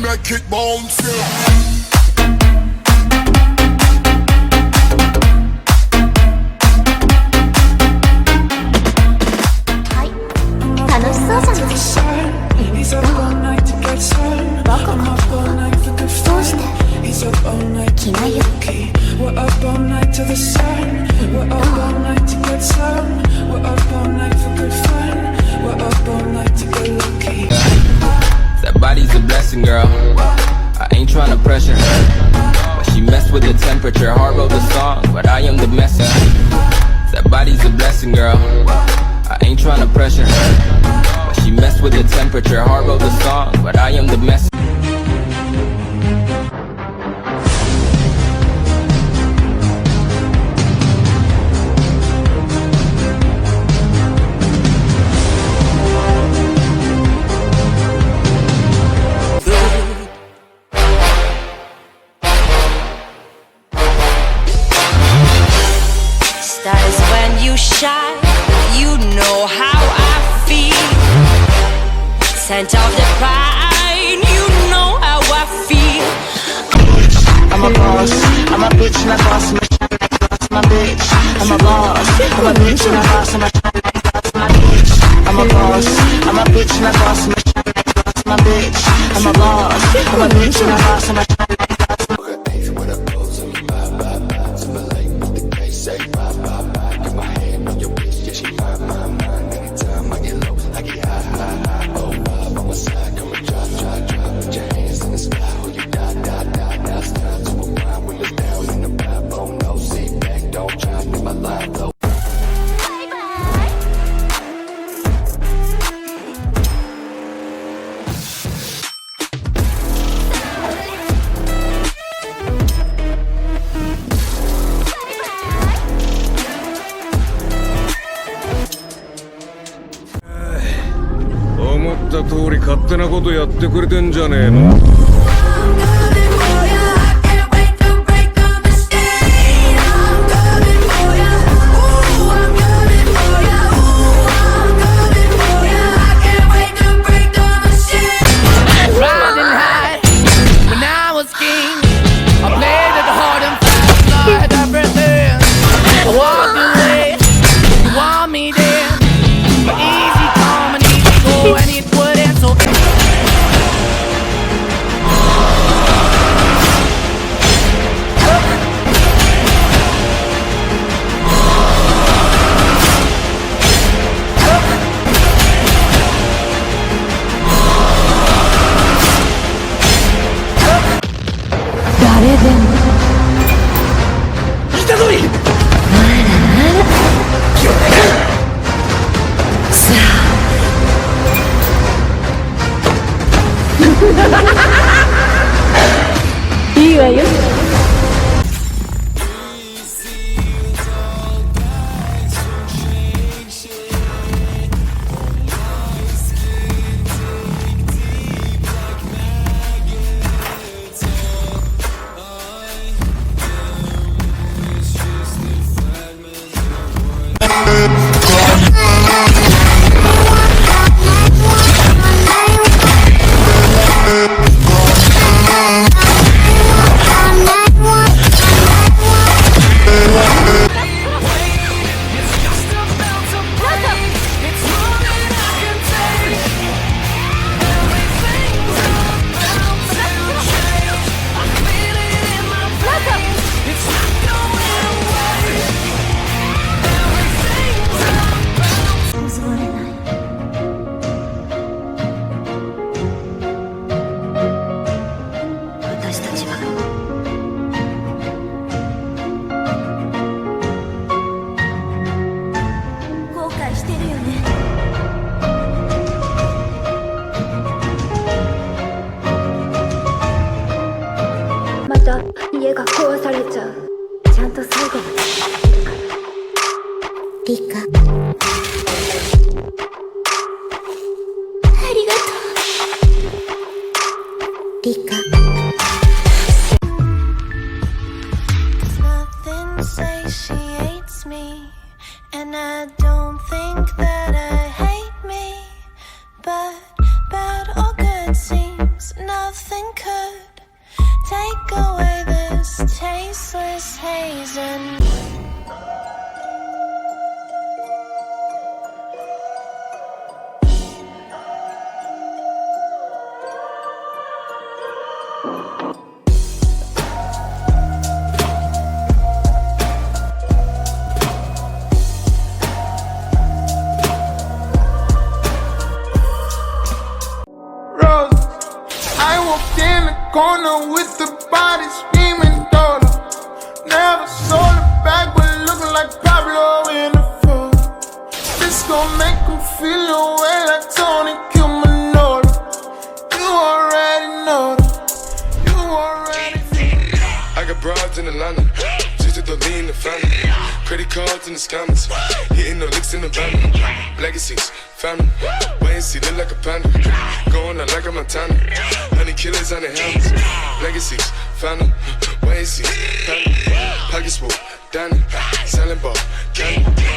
make it bounce, yeah. We're up all night to the sun. We're up all night to get some. We're up all night for good fun. We're up all night to get lucky. That body's a blessing, girl. I ain't tryna pressure her, but she messed with the temperature. Hard wrote the song, but I am the messenger. That body's a blessing, girl. I ain't tryna pressure her, but she messed with the temperature. Hard wrote the song, but I am the messenger. That is when you shine, you know how I feel. Scent of the pine, you know how I feel. I'm a boss, I'm a bitch and a boss, I'm a shine like boss, my bitch. I'm a boss, I'm a bitch and a boss, I'm a shine like boss, my bitch. I'm a boss, I'm a bitch and a boss, I'm a shine like boss, my bitch. I'm a boss, I'm a bitch and a boss, I'm a shine like boss.思った通り勝手なことやってくれてんじゃねえの。いいわよ。また家が壊されちゃう。ちゃんと最後までリカ、ありがとうリカ。Nothing satiates me, and I don't think that I hate me, but bad or good seems nothing nothing could take away this tasteless haze and I walked in the corner with the body screaming dollar. Never sold it back, but looking like Pablo in the photo. This gon' make him feel away like Tony Kilmanora. You already know that. You already know. I got broads in Atlanta, just to lean in the family. Credit cards in the scammers, hitting no licks in the van. Legacies, family, wait and see, look like a panda. Going out like a Montana, honey killers on the helmets. Legacies, family, wait and see, family. Pockets full, Danny, selling ball, candy.